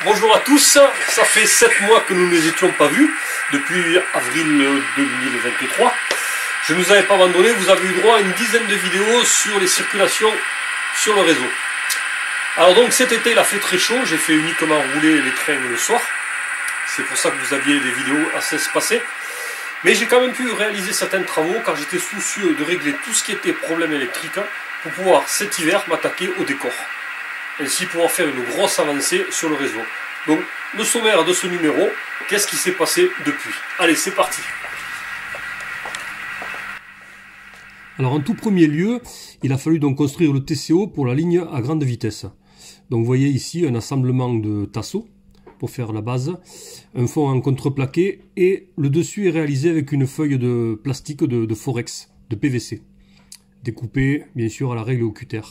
Bonjour à tous, ça fait 7 mois que nous ne nous étions pas vus, depuis avril 2023. Je ne vous avais pas abandonné, vous avez eu droit à une dizaine de vidéos sur les circulations sur le réseau. Alors donc cet été il a fait très chaud, j'ai fait uniquement rouler les trains le soir. C'est pour ça que vous aviez des vidéos assez espacées. Mais j'ai quand même pu réaliser certains travaux car j'étais soucieux de régler tout ce qui était problème électrique pour pouvoir cet hiver m'attaquer au décor. Ainsi pouvoir faire une grosse avancée sur le réseau. Donc le sommaire de ce numéro, qu'est-ce qui s'est passé depuis? Allez, c'est parti. Alors en tout premier lieu, il a fallu donc construire le TCO pour la ligne à grande vitesse. Donc vous voyez ici un assemblement de tasseaux pour faire la base, un fond en contreplaqué et le dessus est réalisé avec une feuille de plastique de Forex, de PVC, découpée bien sûr à la règle au cutter.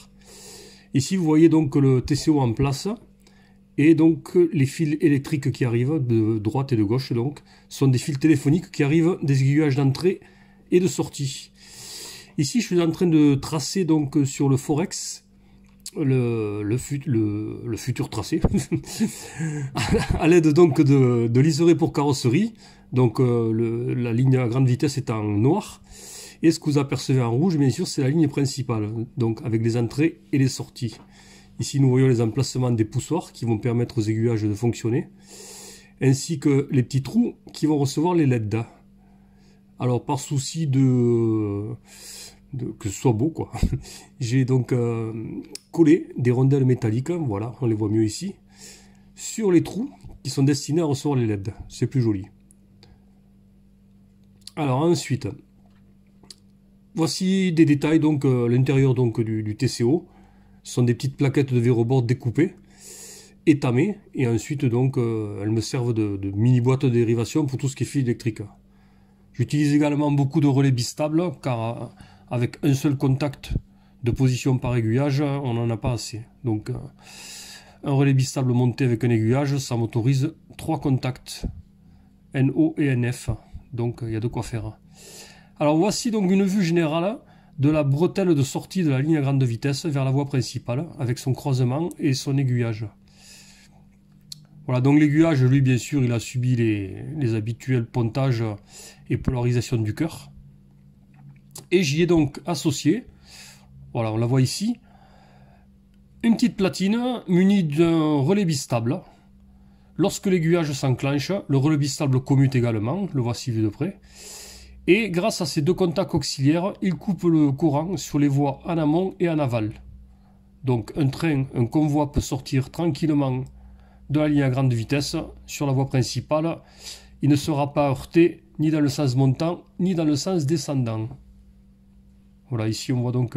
Ici vous voyez donc le TCO en place et donc les fils électriques qui arrivent de droite et de gauche donc sont des fils téléphoniques qui arrivent des aiguillages d'entrée et de sortie. Ici je suis en train de tracer donc sur le Forex le futur tracé à l'aide donc de liseré pour carrosserie. Donc la ligne à grande vitesse est en noir. Et ce que vous apercevez en rouge, bien sûr, c'est la ligne principale, donc avec les entrées et les sorties. Ici, nous voyons les emplacements des poussoirs qui vont permettre aux aiguillages de fonctionner, ainsi que les petits trous qui vont recevoir les LED. Alors, par souci que ce soit beau, quoi, j'ai donc collé des rondelles métalliques, voilà, on les voit mieux ici, sur les trous qui sont destinés à recevoir les LED. C'est plus joli. Alors, ensuite... Voici des détails, donc l'intérieur donc du TCO. Ce sont des petites plaquettes de verre-bord découpées, étamées, et ensuite donc elles me servent de mini boîte de dérivation pour tout ce qui est fil électrique. J'utilise également beaucoup de relais bistables, car avec un seul contact de position par aiguillage, on n'en a pas assez. Donc un relais bistable monté avec un aiguillage, ça m'autorise 3 contacts, NO et NF. Donc il y a de quoi faire. Alors voici donc une vue générale de la bretelle de sortie de la ligne à grande vitesse vers la voie principale avec son croisement et son aiguillage. Voilà, donc l'aiguillage, lui bien sûr, il a subi les habituels pontages et polarisation du cœur. Et j'y ai donc associé, voilà on la voit ici, une petite platine munie d'un relais bistable. Lorsque l'aiguillage s'enclenche, le relais bistable commute également, le voici vu de près. Et grâce à ces 2 contacts auxiliaires, il coupe le courant sur les voies en amont et en aval. Donc un convoi peut sortir tranquillement de la ligne à grande vitesse sur la voie principale. Il ne sera pas heurté ni dans le sens montant ni dans le sens descendant. Voilà, ici on voit donc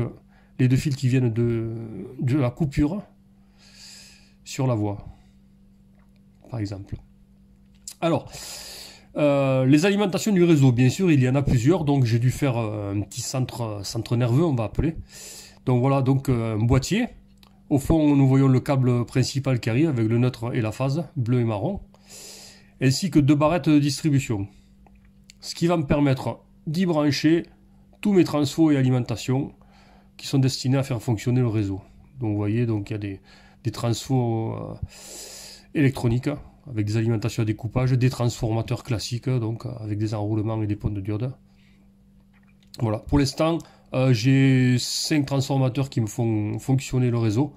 les 2 fils qui viennent de la coupure sur la voie, par exemple. Alors... les alimentations du réseau, bien sûr, il y en a plusieurs, donc j'ai dû faire un petit centre nerveux, on va appeler. Donc voilà, donc un boîtier. Au fond, nous voyons le câble principal qui arrive avec le neutre et la phase, bleu et marron, ainsi que 2 barrettes de distribution. Ce qui va me permettre d'y brancher tous mes transfos et alimentations qui sont destinés à faire fonctionner le réseau. Donc vous voyez, donc il y a des transfos électroniques, avec des alimentations à découpage, des transformateurs classiques, donc avec des enroulements et des ponts de diode. Voilà, pour l'instant, j'ai 5 transformateurs qui me font fonctionner le réseau.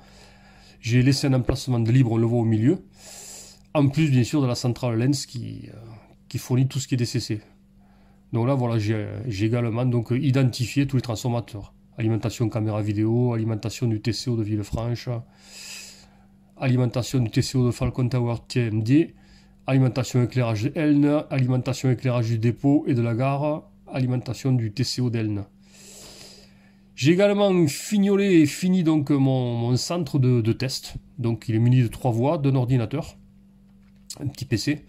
J'ai laissé un emplacement de libre, on le voit au milieu. En plus, bien sûr, de la centrale Lens qui fournit tout ce qui est DCC. Donc là, voilà, j'ai également donc, identifié tous les transformateurs. Alimentation caméra vidéo, alimentation du TCO de Villefranche, alimentation du TCO de Falcon Tower TMD, alimentation éclairage d'Elne, alimentation éclairage du dépôt et de la gare, alimentation du TCO d'Elne. J'ai également fignolé et fini donc mon centre de test. Donc il est muni de 3 voies, d'un ordinateur, un petit PC.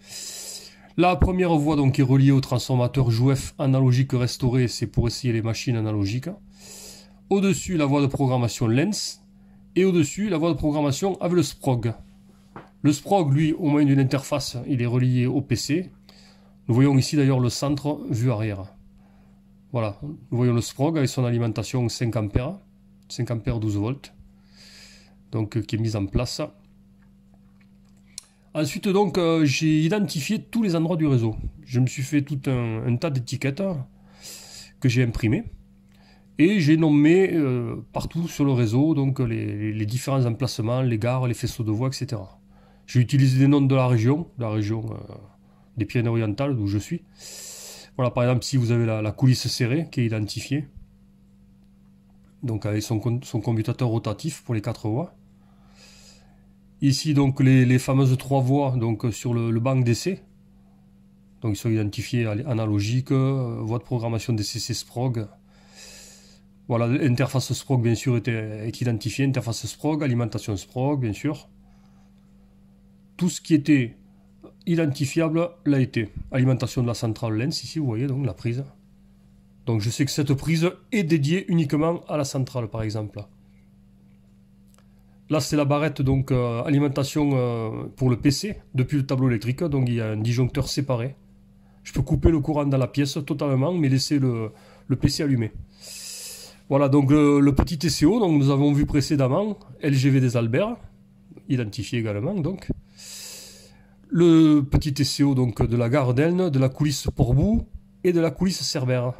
La première voie donc est reliée au transformateur JOUF analogique restauré, c'est pour essayer les machines analogiques. Au-dessus, la voie de programmation Lens. Et au-dessus, la voie de programmation avec le SPROG. Le SPROG, lui, au moyen d'une interface, il est relié au PC. Nous voyons ici d'ailleurs le centre vue arrière. Voilà, nous voyons le SPROG avec son alimentation 5 A, 5 A 12 volts, donc qui est mise en place. Ensuite, donc, j'ai identifié tous les endroits du réseau. Je me suis fait tout un tas d'étiquettes que j'ai imprimées. Et j'ai nommé partout sur le réseau donc, les différents emplacements, les gares, les faisceaux de voies, etc. J'ai utilisé des noms de la région des Pyrénées-Orientales, d'où je suis. Voilà, par exemple, si vous avez la coulisse serrée qui est identifiée, donc avec son commutateur rotatif pour les 4 voies. Ici, donc, les fameuses 3 voies donc, sur le banc d'essai. Donc, ils sont identifiés analogiques, voie de programmation DCC SPROG. Voilà, l'interface SPROG, bien sûr, est identifiée. Interface SPROG, alimentation SPROG, bien sûr. Tout ce qui était identifiable l'a été. Alimentation de la centrale lens, ici, vous voyez, donc la prise. Donc, je sais que cette prise est dédiée uniquement à la centrale, par exemple. Là, c'est la barrette, donc, alimentation pour le PC, depuis le tableau électrique. Donc, il y a un disjoncteur séparé. Je peux couper le courant dans la pièce totalement, mais laisser le PC allumé. Voilà, donc le petit TCO, donc nous avons vu précédemment, LGV des Alberts, identifié également, donc. Le petit TCO donc, de la gare d'Elne, de la coulisse Portbou et de la coulisse Cerbère.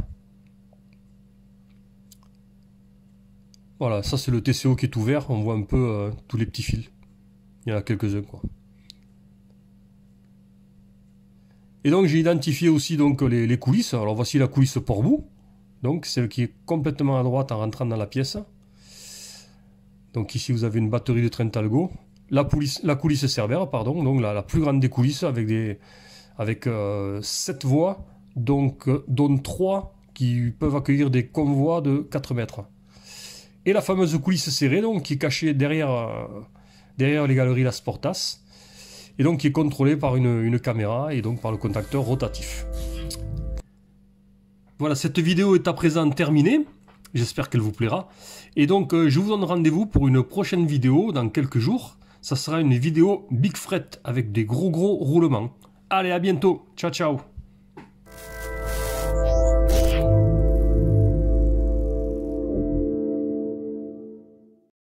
Voilà, ça c'est le TCO qui est ouvert, on voit un peu tous les petits fils. Il y en a quelques-uns, quoi. Et donc j'ai identifié aussi donc, les coulisses. Alors voici la coulisse Portbou. Donc celle qui est complètement à droite en rentrant dans la pièce. Donc ici vous avez une batterie de Trentalgo. La coulisse Cerbère, pardon, donc la plus grande des coulisses avec 7 voies, donc, dont 3 qui peuvent accueillir des convois de 4 mètres. Et la fameuse coulisse serrée, donc, qui est cachée derrière les galeries Las Portas, et donc qui est contrôlée par une caméra et donc par le contacteur rotatif. Voilà, cette vidéo est à présent terminée. J'espère qu'elle vous plaira. Et donc, je vous donne rendez-vous pour une prochaine vidéo dans quelques jours. Ça sera une vidéo Big Fret avec des gros roulements. Allez, à bientôt. Ciao, ciao.